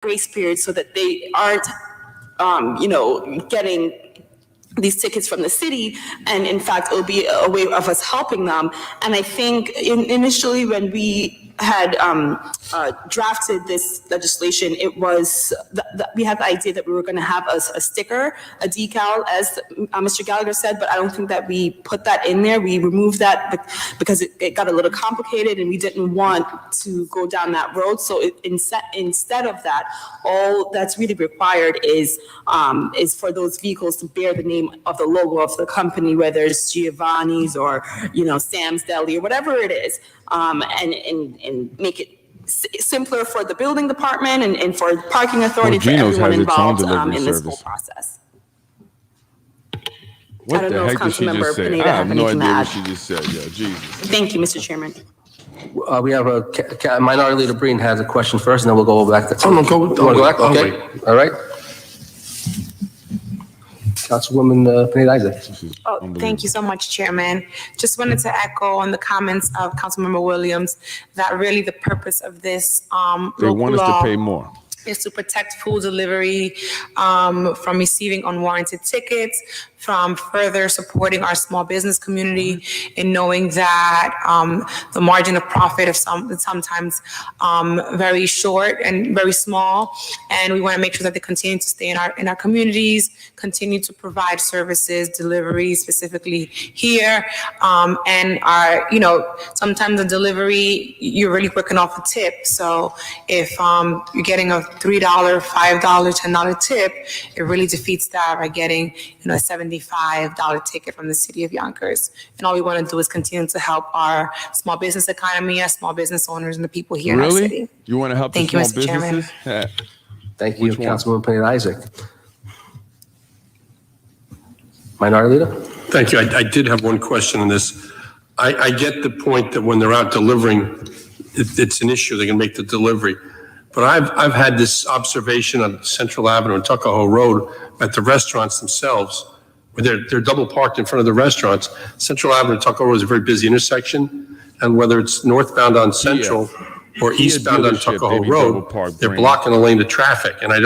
grace period so that they aren't, getting these tickets from the city, and in fact, it'll be a way of us helping them. And I think initially when we had drafted this legislation, it was we had the idea that we were going to have a sticker, a decal, as Mr. Gallagher said, but I don't think that we put that in there. We removed that because it got a little complicated, and we didn't want to go down that road. So instead of that, all that's really required is for those vehicles to bear the name of the logo of the company, whether it's Giovanni's or Sam's Deli or whatever it is, and make it simpler for the building department and for the parking authority, for everyone involved in this whole process. What the heck did she just say? I have no idea what she just said. Yeah, Jesus. Thank you, Mr. Chairman. We have a Minority Leader Breen has a question first, and then we'll go back to. Oh, no, go back? Okay, all right. Councilwoman Pineda Isaac. Oh, thank you so much, Chairman. Just wanted to echo on the comments of Councilmember Williams that really the purpose of this They want us to pay more. Is to protect food delivery from receiving unwarranted tickets, from further supporting our small business community in knowing that the margin of profit is sometimes very short and very small. And we want to make sure that they continue to stay in our communities, continue to provide services, deliveries specifically here. And sometimes the delivery, you're really working off a tip. So if you're getting a $3, $5, $10 tip, it really defeats that by getting a $75 ticket from the city of Yonkers. And all we want to do is continue to help our small business economy, our small business owners, and the people here in our city. You want to help the small businesses? Thank you, Councilwoman Pineda Isaac. Minority Leader? Thank you. I did have one question on this. I get the point that when they're out delivering, it's an issue. They can make the delivery. But I've had this observation on Central Avenue and Tuckahoe Road at the restaurants themselves, where they're double parked in front of the restaurants. Central Avenue and Tuckahoe Road is a very busy intersection, and whether it's northbound on Central or eastbound on Tuckahoe Road, they're blocking the lane of traffic. And I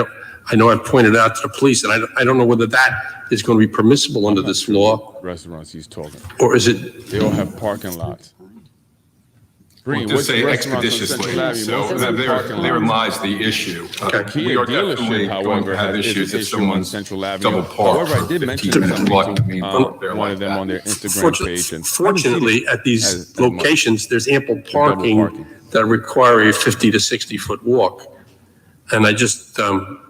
know I've pointed out to the police, and I don't know whether that is going to be permissible under this law. Restaurants he's talking. Or is it? They all have parking lots. Green, to say expeditiously, so therein lies the issue. We are definitely going to have issues if someone's double parked. However, I did mention one of them on their Instagram page. Fortunately, at these locations, there's ample parking that require a 50 to 60 foot walk. And I just, I'm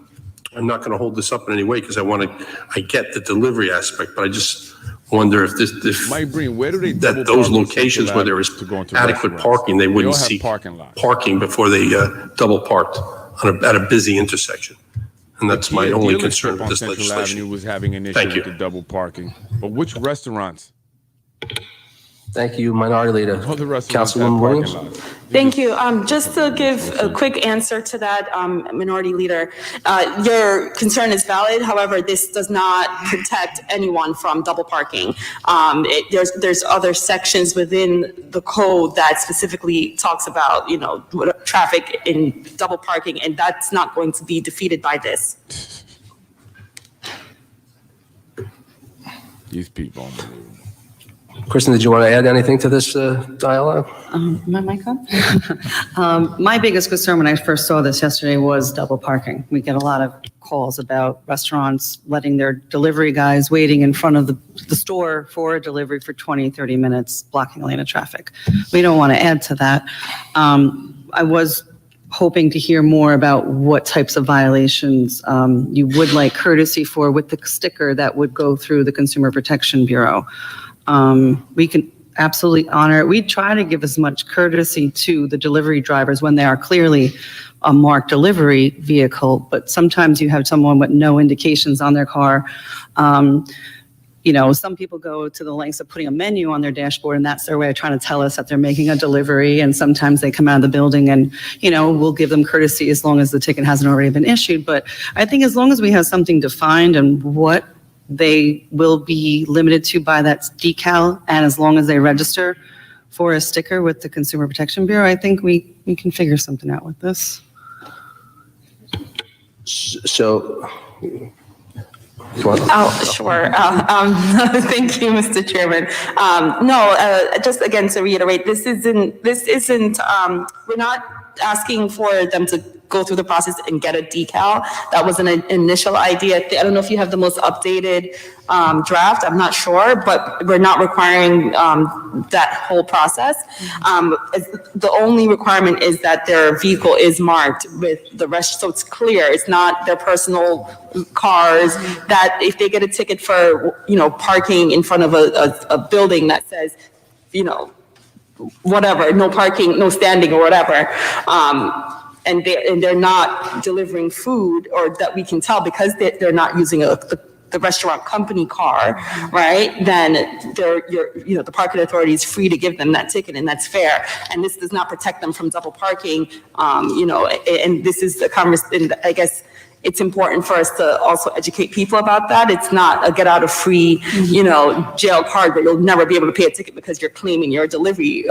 not going to hold this up in any way because I get the delivery aspect, but I just wonder if Mike Breen, where do they that those locations where there is adequate parking, they wouldn't see parking before they double parked at a busy intersection. And that's my only concern with this legislation. Avenue was having an issue with the double parking. But which restaurants? Thank you, Minority Leader. Councilwoman Williams. Thank you. Just to give a quick answer to that, Minority Leader, your concern is valid. However, this does not protect anyone from double parking. There's other sections within the code that specifically talks about, traffic in double parking, and that's not going to be defeated by this. These people, unbelievable. Kristen, did you want to add anything to this dialogue? My mic on? My biggest concern when I first saw this yesterday was double parking. We get a lot of calls about restaurants letting their delivery guys waiting in front of the store for a delivery for 20, 30 minutes, blocking a lane of traffic. We don't want to add to that. I was hoping to hear more about what types of violations you would like courtesy for with the sticker that would go through the Consumer Protection Bureau. We can absolutely honor it. We try to give as much courtesy to the delivery drivers when they are clearly a marked delivery vehicle, but sometimes you have someone with no indications on their car. Some people go to the lengths of putting a menu on their dashboard, and that's their way of trying to tell us that they're making a delivery. And sometimes they come out of the building and, we'll give them courtesy as long as the ticket hasn't already been issued. But I think as long as we have something defined and what they will be limited to by that decal, and as long as they register for a sticker with the Consumer Protection Bureau, I think we can figure something out with this. So. Oh, sure. Thank you, Mr. Chairman. Just again to reiterate, this isn't, we're not asking for them to go through the process and get a decal. That was an initial idea. I don't know if you have the most updated draft, I'm not sure, but we're not requiring that whole process. The only requirement is that their vehicle is marked with the rest, so it's clear, it's not their personal cars, that if they get a ticket for, parking in front of a building that says, whatever, no parking, no standing or whatever, and they're not delivering food, or that we can tell because they're not using the restaurant company car, right? Then the parking authority is free to give them that ticket, and that's fair. And this does not protect them from double parking, and this is the conversation. I guess it's important for us to also educate people about that. It's not a get out of free, jail card where you'll never be able to pay a ticket because you're claiming you're a delivery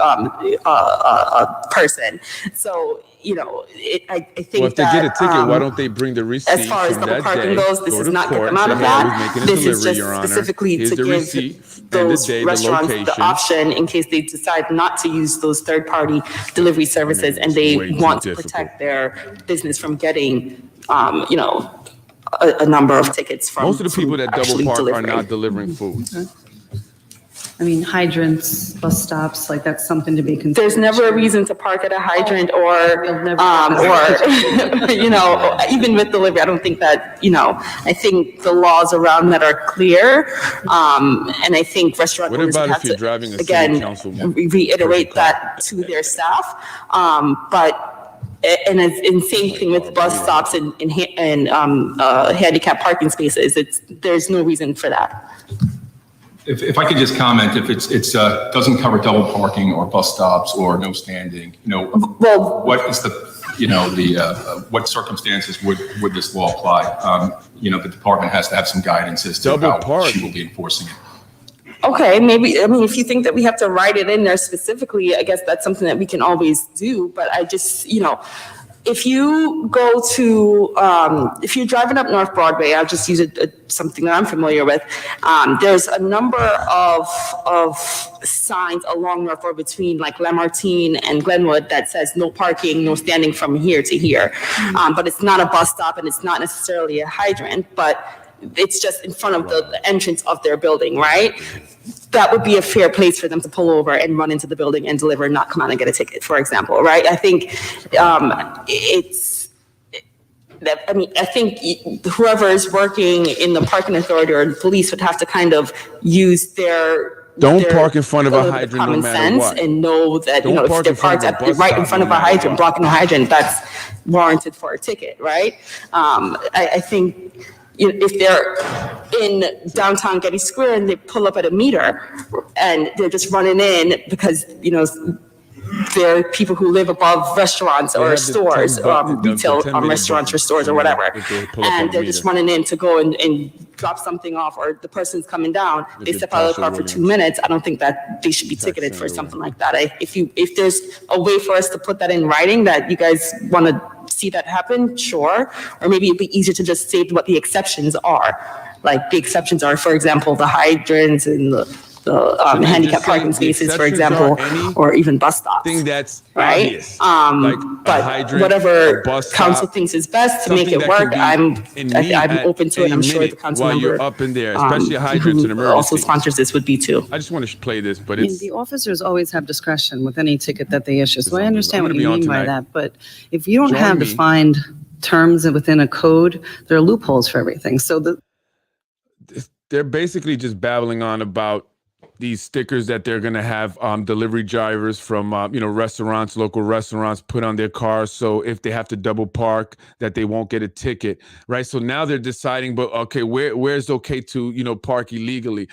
person. So, I think Well, if they get a ticket, why don't they bring the receipt as far as from double that parking day, goes, this go is to not get court, them out of say, "Hey, I was that. making a This is delivery, just Your Honor. specifically Here's to the give receipt and the those day, the restaurants the location." option in case they decide not to use those third-party delivery services and they way too want to difficult. protect their business from getting, a number of tickets from. Most of the people that double actually park are delivering. not delivering food. I mean, hydrants, bus stops, like that's something to be considered. There's never a reason to park at a hydrant You'll never- even with delivery, I don't think that, I think the laws around that are clear. And I think restaurant What owners about have if you're to, driving a city again, council reiterate that to their staff. And same thing with bus stops and handicap parking spaces. There's no reason for that. If I could just comment, if it's doesn't cover double parking or bus stops or no standing, Well, what is what circumstances would this law apply? The department has to have some guidance as to Double how park. she will be enforcing it. okay, maybe, if you think that we have to write it in there specifically, I guess that's something that we can always do, but I just, if you go to, if you're driving up North Broadway, I'll just use something that I'm familiar with. There's a number of signs along North Broadway between like Lamartine and Glenwood that says no parking, no standing from here to here. But it's not a bus stop and it's not necessarily a hydrant, but it's just in front of the entrance of their building, right? That would be a fair place for them to pull over and run into the building and deliver, not come out and get a ticket, for example, right? I think I think whoever is working in the parking authority or the police would have to kind of use their Don't park in front of a little bit hydrant no common matter sense what. And know that, Don't if park they're in front parked of a bus right in stop front of no a matter hydrant, what. blocking a hydrant, that's warranted for a ticket, right? I think if they're in downtown Getty Square and they pull up at a meter and they're just running in because, there are people who live above restaurants or have the stores, 10 bu- the retail 10-minute restaurants or button stores or for whatever. if they pull up on And a they're just meter. running in to go and drop something off, or the person's coming down, they it's step out of the car Tasha for 2 Williams. minutes. I don't think that they should be ticketed for Senator something like that. If there's a way for us to put that in writing that you guys want to see that happen, sure. Or maybe it'd be easier to just say what the exceptions are. Like the exceptions are, for example, the hydrants and the they handicap just say parking the spaces, for exceptions example, are any or even bus stops. Thing that's Right? obvious, like a But hydrant, whatever a bus council stop, thinks is best to make something it that can work, be I'm in need open at to it. I'm any sure the minute council while you're member, up in there, especially hydrants and who also emergencies. sponsors this would be too. I just want to play this, but I mean, it's the officers always have discretion with any ticket that they issue, so I I'm understand what gonna you be on mean by tonight. that, but if you don't Join have me. defined terms within a code, there are loopholes for everything, so they're basically just babbling on about these stickers that they're going to have delivery drivers from restaurants, local restaurants put on their cars, so if they have to double park that they won't get a ticket, right? So now they're deciding, but okay, where's okay to park illegally?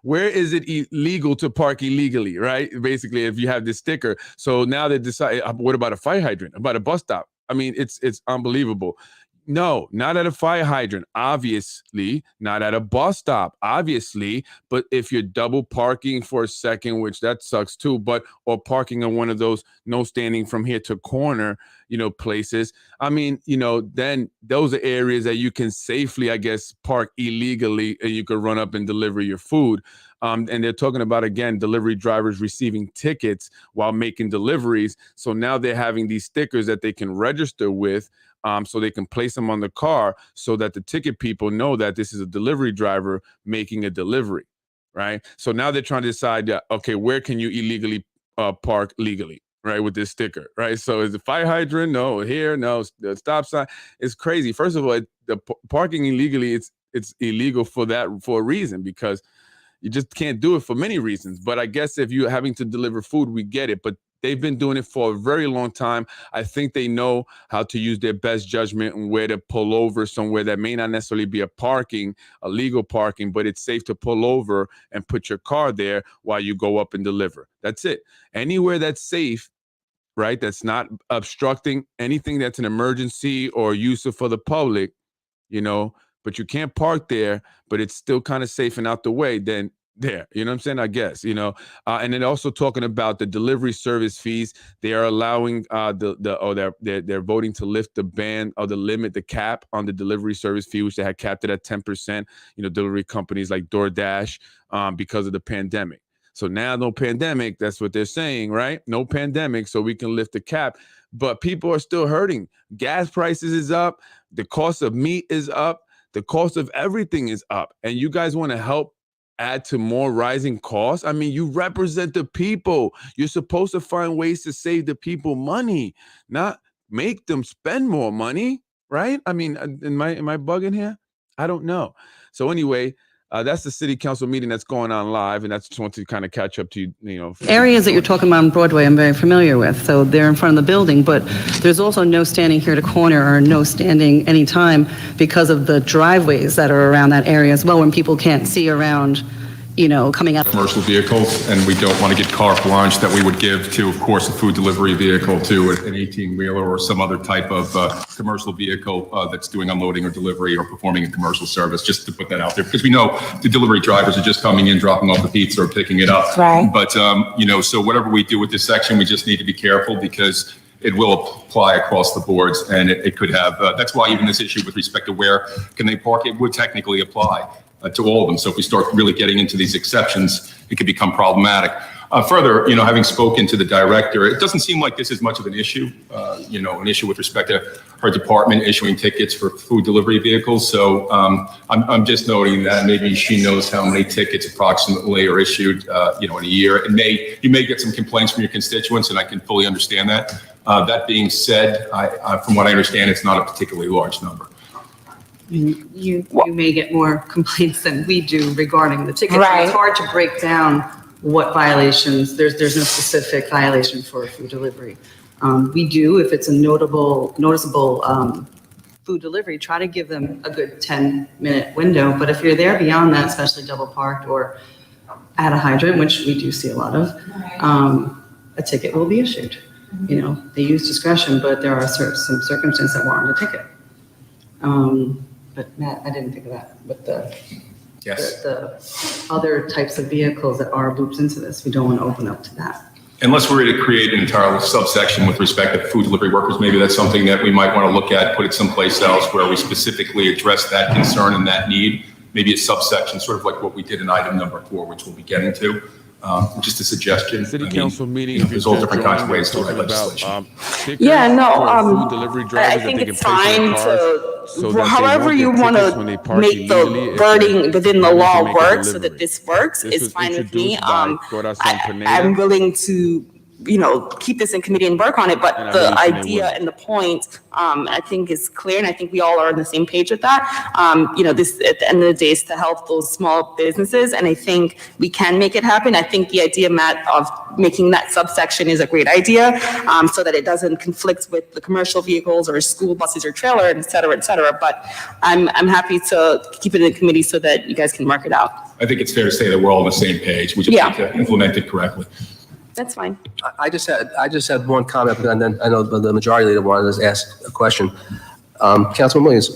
Where is it illegal to park illegally, right? Basically, if you have this sticker. So now they decide, what about a fire hydrant, about a bus stop? I mean, it's unbelievable. No, not at a fire hydrant, obviously, not at a bus stop, obviously. But if you're double parking for a second, which that sucks too, but or parking on one of those no standing from here to corner, places. I mean, then those are areas that you can safely, I guess, park illegally and you could run up and deliver your food. And they're talking about, again, delivery drivers receiving tickets while making deliveries. So now they're having these stickers that they can register with. So they can place them on the car so that the ticket people know that this is a delivery driver making a delivery, right? So now they're trying to decide, okay, where can you illegally park legally, right, with this sticker, right? So is the fire hydrant? No. Here? No. The stop sign? It's crazy. First of all, the parking illegally, it's illegal for a reason, because you just can't do it for many reasons. But I guess if you're having to deliver food, we get it. But they've been doing it for a very long time. I think they know how to use their best judgment and where to pull over somewhere that may not necessarily be a legal parking, but it's safe to pull over and put your car there while you go up and deliver. That's it. Anywhere that's safe, right, that's not obstructing anything that's an emergency or useful for the public, but you can't park there, but it's still kind of safe and out the way, then there, you know what I'm saying? I guess, and then also talking about the delivery service fees, they are allowing they're voting to lift the ban or the cap on the delivery service fee, which they had capped it at 10%, delivery companies like DoorDash, because of the pandemic. So now no pandemic, that's what they're saying, right? No pandemic, so we can lift the cap, but people are still hurting. Gas prices is up. The cost of meat is up. The cost of everything is up. And you guys want to help add to more rising costs? I mean, you represent the people. You're supposed to find ways to save the people money, not make them spend more money, right? I mean, am I bugging here? I don't know. So anyway, that's the city council meeting that's going on live, and that's just want to kind of catch up to you. Areas that you're talking about on Broadway, I'm very familiar with. So they're in front of the building, but there's also no standing here to corner or no standing anytime because of the driveways that are around that area as well, when people can't see around, coming up. Commercial vehicles, and we don't want to get carte blanche that we would give to, of course, a food delivery vehicle, to an 18-wheeler or some other type of commercial vehicle that's doing unloading or delivery or performing a commercial service, just to put that out there, because we know the delivery drivers are just coming in, dropping off the pizza or picking it up. Right. But, so whatever we do with this section, we just need to be careful, because it will apply across the boards, and it could have, that's why even this issue with respect to where can they park, it would technically apply to all of them. So if we start really getting into these exceptions, it could become problematic. Further, having spoken to the director, it doesn't seem like this is much of an issue, an issue with respect to her department issuing tickets for food delivery vehicles. So I'm just noting that maybe she knows how many tickets approximately are issued, in a year. You may get some complaints from your constituents, and I can fully understand that. That being said, from what I understand, it's not a particularly large number. You may get more complaints than we do regarding the tickets. Right. It's hard to break down what violations. There's no specific violation for food delivery. We do, if it's a noticeable food delivery, try to give them a good 10-minute window. But if you're there beyond that, especially double parked or at a hydrant, which we do see a lot of, a ticket will be issued. They use discretion, but there are some circumstances that warrant a ticket. But Matt, I didn't think of that. But the other types of vehicles that are looped into this, we don't want to open up to that. Unless we're to create an entire subsection with respect to food delivery workers, maybe that's something that we might want to look at, put it someplace else where we specifically address that concern and that need. Maybe a subsection, sort of like what we did in item number 4, which we'll be getting to. Just a suggestion. City council meeting. There's all different kinds of ways to write legislation. I think it's fine to, however you want to make the wording within the law work so that this works is fine with me. I'm willing to, keep this in committee and work on it, but the idea and the point, I think is clear, and I think we all are on the same page with that. This at the end of the day is to help those small businesses, and I think we can make it happen. I think the idea, Matt, of making that subsection is a great idea, so that it doesn't conflict with the commercial vehicles or school buses or trailer, et cetera, et cetera. But I'm happy to keep it in the committee so that you guys can work it out. I think it's fair to say that we're all on the same page. We just need to implement it correctly. That's fine. I just had one comment, and then I know the majority leader wanted to ask a question. Councilman Williams,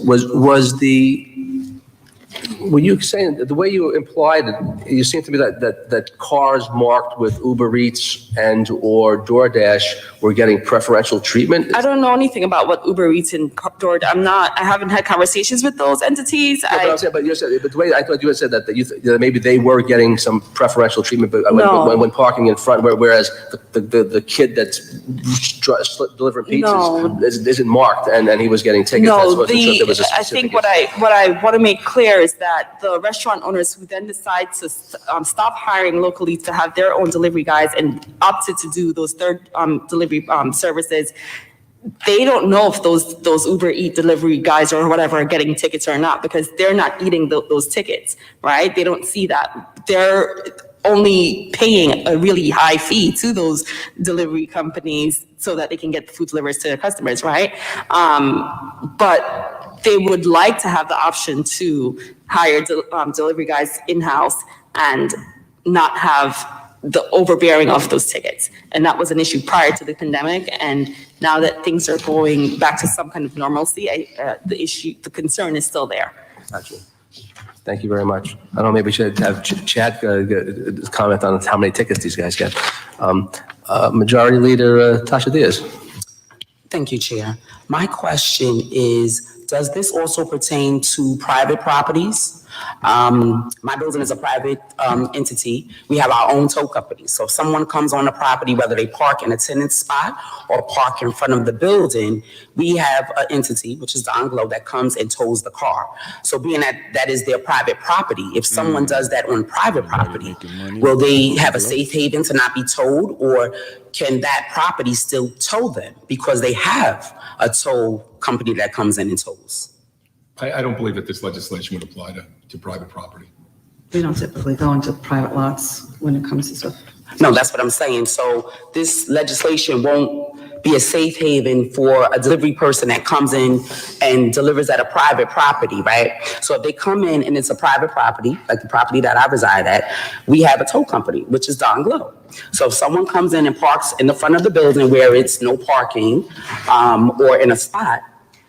were you saying, the way you implied it, you seem to be that cars marked with Uber Eats and or DoorDash were getting preferential treatment? I don't know anything about what Uber Eats and DoorDash. I haven't had conversations with those entities. No, but I'm saying, but the way I thought you had said that that maybe they were getting some preferential treatment, but No. when parking in front, whereas the kid that's delivering pizzas isn't marked, and he was getting tickets. That's No, what there was a I specific think what I want to make clear is that the restaurant owners who then decide to stop hiring locally to have their own delivery guys and opted to do those third delivery services, they don't know if those Uber Eat delivery guys or whatever are getting tickets or not, because they're not eating those tickets, right? They don't see that. They're only paying a really high fee to those delivery companies so that they can get the food delivered to their customers, right? But they would like to have the option to hire delivery guys in-house and not have the overbearing of those tickets. And that was an issue prior to the pandemic. And now that things are going back to some kind of normalcy, the concern is still there. Gotcha. Thank you very much. I don't know, maybe we should have Chad comment on how many tickets these guys get. Majority Leader Tasha Diaz. Thank you, Chair. My question is, does this also pertain to private properties? My building is a private entity. We have our own tow company. So if someone comes on the property, whether they park in a tenant spot or park in front of the building, we have an entity, which is Don Glow, that comes and tows the car. So being that is their private property, if someone does that on private property, will they have a safe haven to not be towed, or can that property still tow them because they have a tow company that comes in and tows? I don't believe that this legislation would apply to private property. We don't typically go into private lots when it comes to stuff. No, that's what I'm saying. So this legislation won't be a safe haven for a delivery person that comes in and delivers at a private property, right? So if they come in and it's a private property, like the property that I reside at, we have a tow company, which is Don Glow. So if someone comes in and parks in the front of the building where it's no parking, or in a spot,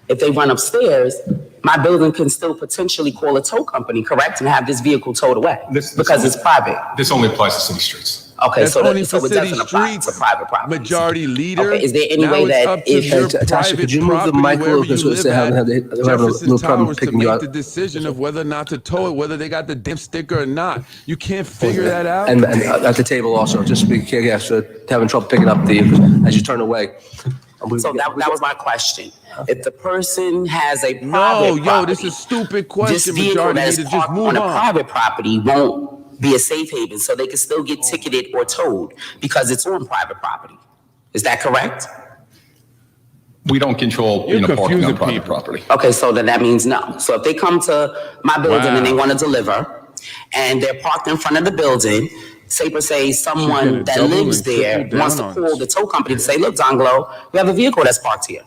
if they run upstairs, my building can still potentially call a tow company, correct, and have this vehicle towed away because it's private. This only applies to city streets. Okay, That's so only so for it city doesn't apply to streets, private property. Majority Leader. Okay, is there any Now way it's that up to if- your Tasha, private could you move the property, mic a wherever little bit you so they live have at, no Jefferson problem Towers to picking you make up? the decision of whether or not to tow it, whether they got the damn sticker or not. You can't figure that out? And at the table also, just be careful, having trouble picking up as you turn away. So that was my question. If the person has a private No, property, this is a stupid this question, vehicle Majority that is Leader. Just parked move on a on. private property won't be a safe haven, so they can still get ticketed or towed because it's on private property. Is that correct? We don't control, You're parking confusing on private people. property. Okay, so then that means no. So if they come to my building and they Wow. want to deliver, and they're parked in front of the building, say per se, someone gonna that double lives and triple there down wants to on call us. the tow company to say, look, Don Glow, we have a vehicle that's parked here.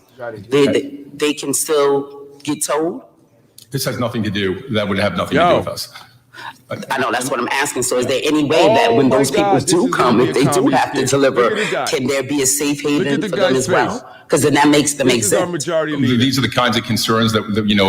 They can still get towed? This has nothing to do, that would have nothing to do Yo. with us. I know, that's what I'm asking. So is there any way that when Oh my those people God, this do is come, gonna if be a they do comedy have to skit. deliver, Look at the guy. can there be a safe Look haven at the for them guy's as well? face. Because then that makes them This is our exempt. Majority Leader. These are the kinds of concerns that,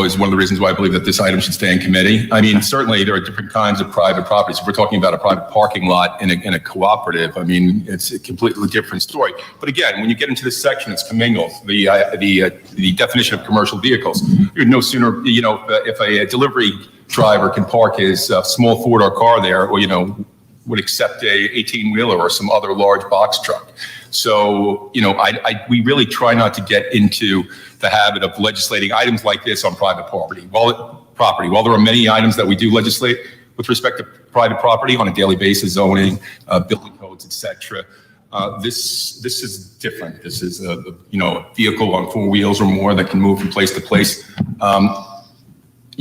is one of the reasons why I believe that this item should stay in committee. I mean, certainly there are different kinds of private properties. If we're talking about a private parking lot in a cooperative, I mean, it's a completely different story. But again, when you get into this section, it's commingled. The definition of commercial vehicles. You'd no sooner, if a delivery driver can park his small four-door car there, or, would accept a 18-wheeler or some other large box truck. So, we really try not to get into the habit of legislating items like this on private property. While there are many items that we do legislate with respect to private property on a daily basis, zoning, building codes, et cetera, this is different. This is a vehicle on four wheels or more that can move from place to place.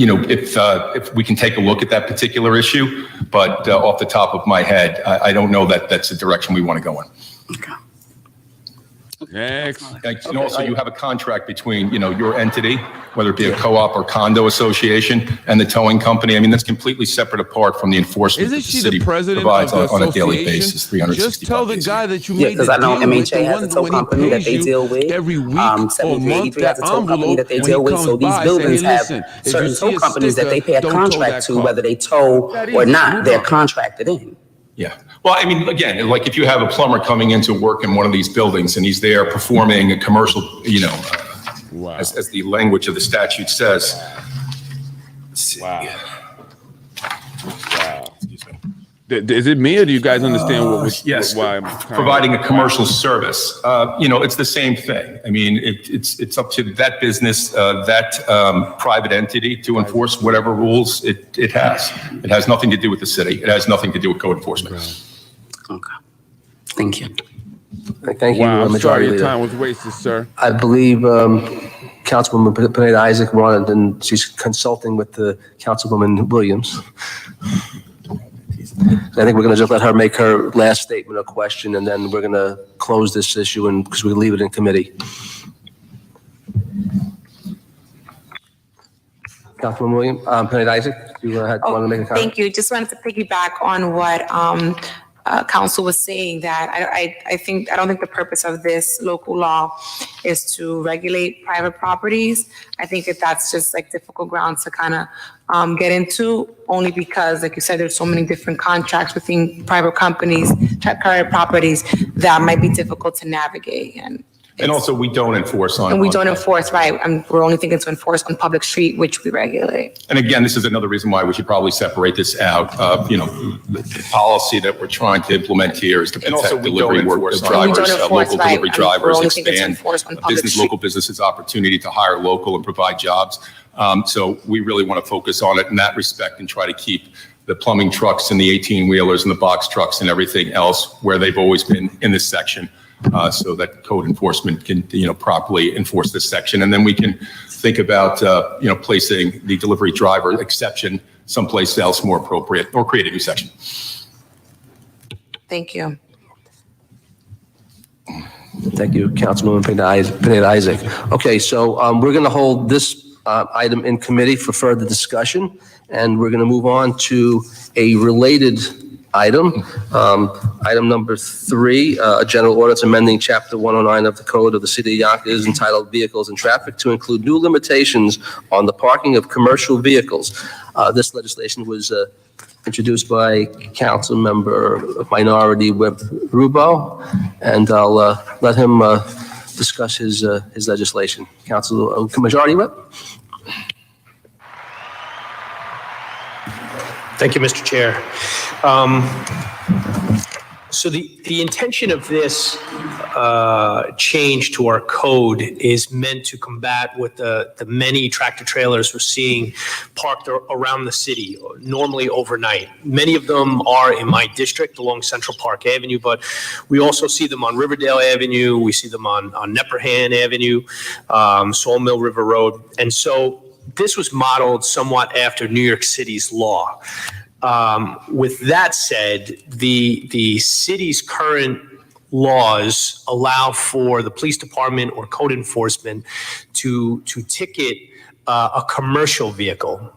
If we can take a look at that particular issue, but off the top of my head, I don't know that that's the direction we want to go in. Next. And also, you have a contract between, your entity, whether it be a co-op or condo association, and the towing company. I mean, that's completely separate apart from the enforcement Isn't that the she city the president provides of the on a daily association? basis, 365 Just tell the days a guy year. that you Yeah, made the because I know deal with, MHA the has one a tow when he company that pays they you deal with. every week or month 7383 that has a tow company envelope that they when he deal with. comes So these by, say, buildings hey, have listen, if you certain see tow a companies that they pay a sticker, don't tow contract that to, car. whether they tow That or easy. not, Move they're on. contracted in. Yeah. Well, I mean, again, like if you have a plumber coming into work in one of these buildings and he's there performing a commercial, Wow. as the language of the statute says. Let's see. Wow. Is it me, or do you guys understand Yes, why I'm kind of- providing a commercial service, it's the same thing. I mean, it's up to that business, that private entity to enforce whatever rules it has. It has nothing to do with the city. It has nothing to do with code enforcement. Okay. Thank you. Thank you, Wow, I'm sorry Majority your Leader. time was wasted, sir. I believe Councilwoman Pineda Isaac wanted, and she's consulting with the Councilwoman Williams. I think we're going to just let her make her last statement or question, and then we're going to close this issue, and because we leave it in committee. Councilwoman Williams, Pineda Isaac, you want to make a comment? Thank you. Just wanted to piggyback on what Council was saying, that I don't think the purpose of this local law is to regulate private properties. I think that that's just like difficult grounds to kind of get into, only because, like you said, there's so many different contracts within private companies, private properties that might be difficult to navigate. And also, we don't enforce on. And we on- don't enforce, right? We're only thinking to enforce on public street, which we regulate. And again, this is another reason why we should probably separate this out. The policy that we're trying to implement here is to protect delivery work of And we don't drivers, enforce, local right, delivery we're drivers, only thinking to expand enforce on public street. local businesses' opportunity to hire local and provide jobs. So we really want to focus on it in that respect and try to keep the plumbing trucks and the 18-wheelers and the box trucks and everything else where they've always been in this section. So that code enforcement can, properly enforce this section. And then we can think about, placing the delivery driver exception someplace else more appropriate, or create a new section. Thank you. Thank you, Councilwoman Pineda Isaac. Okay, so we're going to hold this item in committee for further discussion, and we're going to move on to a related item. Item number 3, a general ordinance amending Chapter 109 of the Code of the City of Yonkers entitled Vehicles and Traffic to include new limitations on the parking of commercial vehicles. This legislation was introduced by Council Member Minority Whip Rubo, and I'll let him discuss his legislation. Majority Whip? Thank you, Mr. Chair. So the intention of this change to our code is meant to combat with the many tractor trailers we're seeing parked around the city, normally overnight. Many of them are in my district along Central Park Avenue, but we also see them on Riverdale Avenue. We see them on Nepperhan Avenue, Sawmill River Road. And so this was modeled somewhat after New York City's law. With that said, the city's current laws allow for the police department or code enforcement to ticket a commercial vehicle.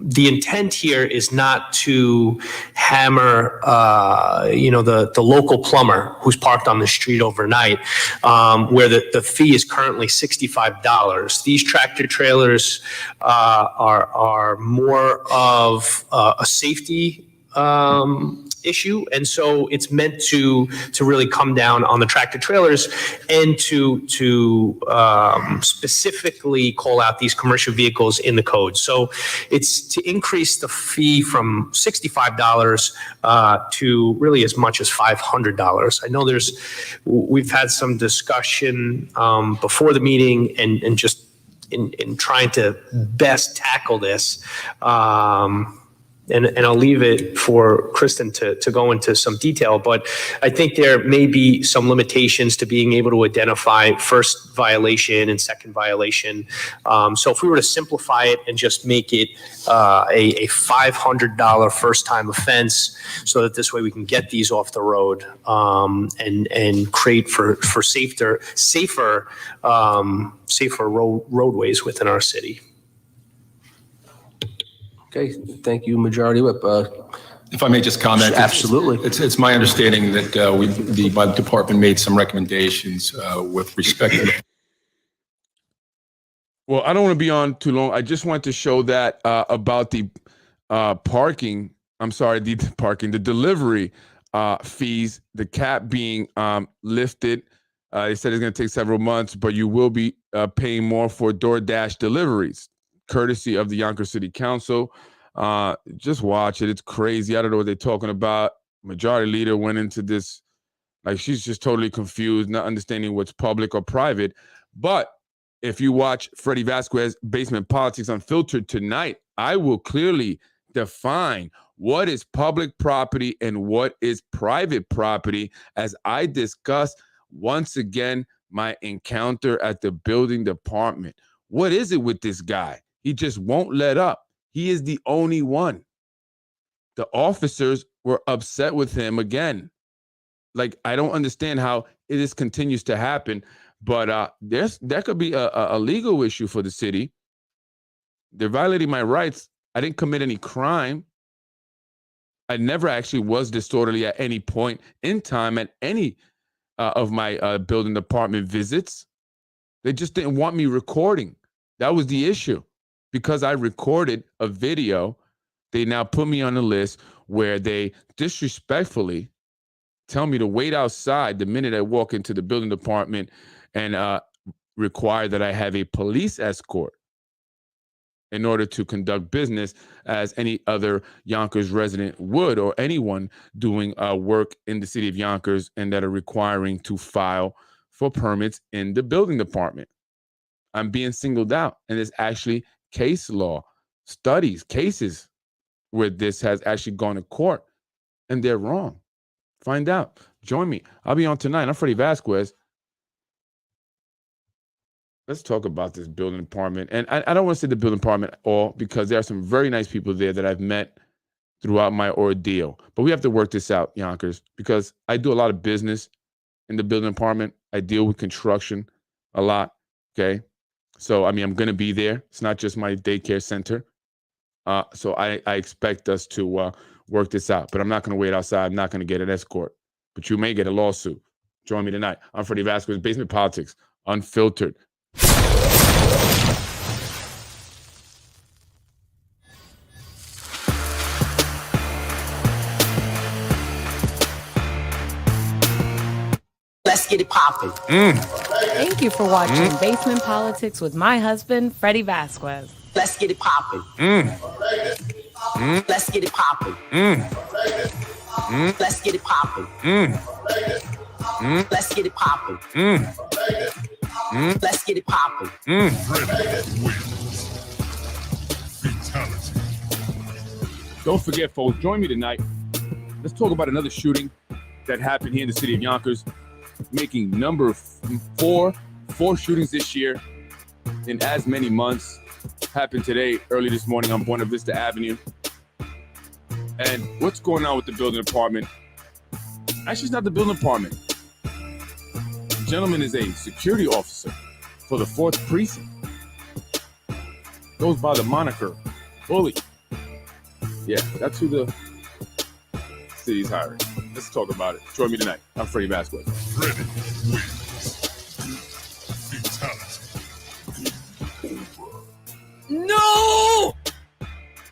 The intent here is not to hammer, the local plumber who's parked on the street overnight, where the fee is currently $65. These tractor trailers are more of a safety issue, and so it's meant to really come down on the tractor trailers and to specifically call out these commercial vehicles in the code. So it's to increase the fee from $65 to really as much as $500. I know we've had some discussion before the meeting and just in trying to best tackle this. and I'll leave it for Kristen to go into some detail, but I think there may be some limitations to being able to identify first violation and second violation. So if we were to simplify it and just make it a $500 first-time offense, so that this way we can get these off the road and create for safer roadways within our city. Okay, thank you, Majority Whip. If I may just comment. Absolutely. It's my understanding that my department made some recommendations with respect to. Well, I don't want to be on too long. I just want to show that about the parking. I'm sorry, the delivery fees, the cap being lifted. They said it's going to take several months, but you will be paying more for DoorDash deliveries, courtesy of the Yonkers City Council. Just watch it. It's crazy. I don't know what they're talking about. Majority Leader went into this, like she's just totally confused, not understanding what's public or private. But if you watch Freddie Vasquez Basement Politics Unfiltered tonight, I will clearly define what is public property and what is private property as I discuss once again my encounter at the building department. What is it with this guy? He just won't let up. He is the only one. The officers were upset with him again. Like, I don't understand how this continues to happen, but there could be a legal issue for the city. They're violating my rights. I didn't commit any crime. I never actually was disorderly at any point in time at any of my building department visits. They just didn't want me recording. That was the issue. Because I recorded a video, they now put me on the list where they disrespectfully tell me to wait outside the minute I walk into the building department and require that I have a police escort in order to conduct business as any other Yonkers resident would, or anyone doing work in the city of Yonkers and that are requiring to file for permits in the building department. I'm being singled out, and there's actually case law, studies, cases where this has actually gone to court, and they're wrong. Find out. Join me. I'll be on tonight. I'm Freddie Vasquez. Let's talk about this building department. And I don't want to say the building department all, because there are some very nice people there that I've met throughout my ordeal. But we have to work this out, Yonkers, because I do a lot of business in the building department. I deal with construction a lot, okay? So, I mean, I'm going to be there. It's not just my daycare center. So I expect us to work this out. But I'm not going to wait outside. I'm not going to get an escort. But you may get a lawsuit. Join me tonight. I'm Freddie Vasquez, Basement Politics, Unfiltered. Let's get it popping. Thank you for watching Basement Politics with my husband, Freddie Vasquez. Let's get it popping. Let's get it popping. Let's get it popping. Let's get it popping. Let's get it popping. Don't forget, folks, join me tonight. Let's talk about another shooting that happened here in the city of Yonkers, making number four shootings this year in as many months. Happened today, early this morning on Buena Vista Avenue. And what's going on with the building department? Actually, it's not the building department. The gentleman is a security officer for the 4th Precinct. Goes by the moniker Bully. Yeah, that's who the city's hiring. Let's talk about it. Join me tonight. I'm Freddie Vasquez.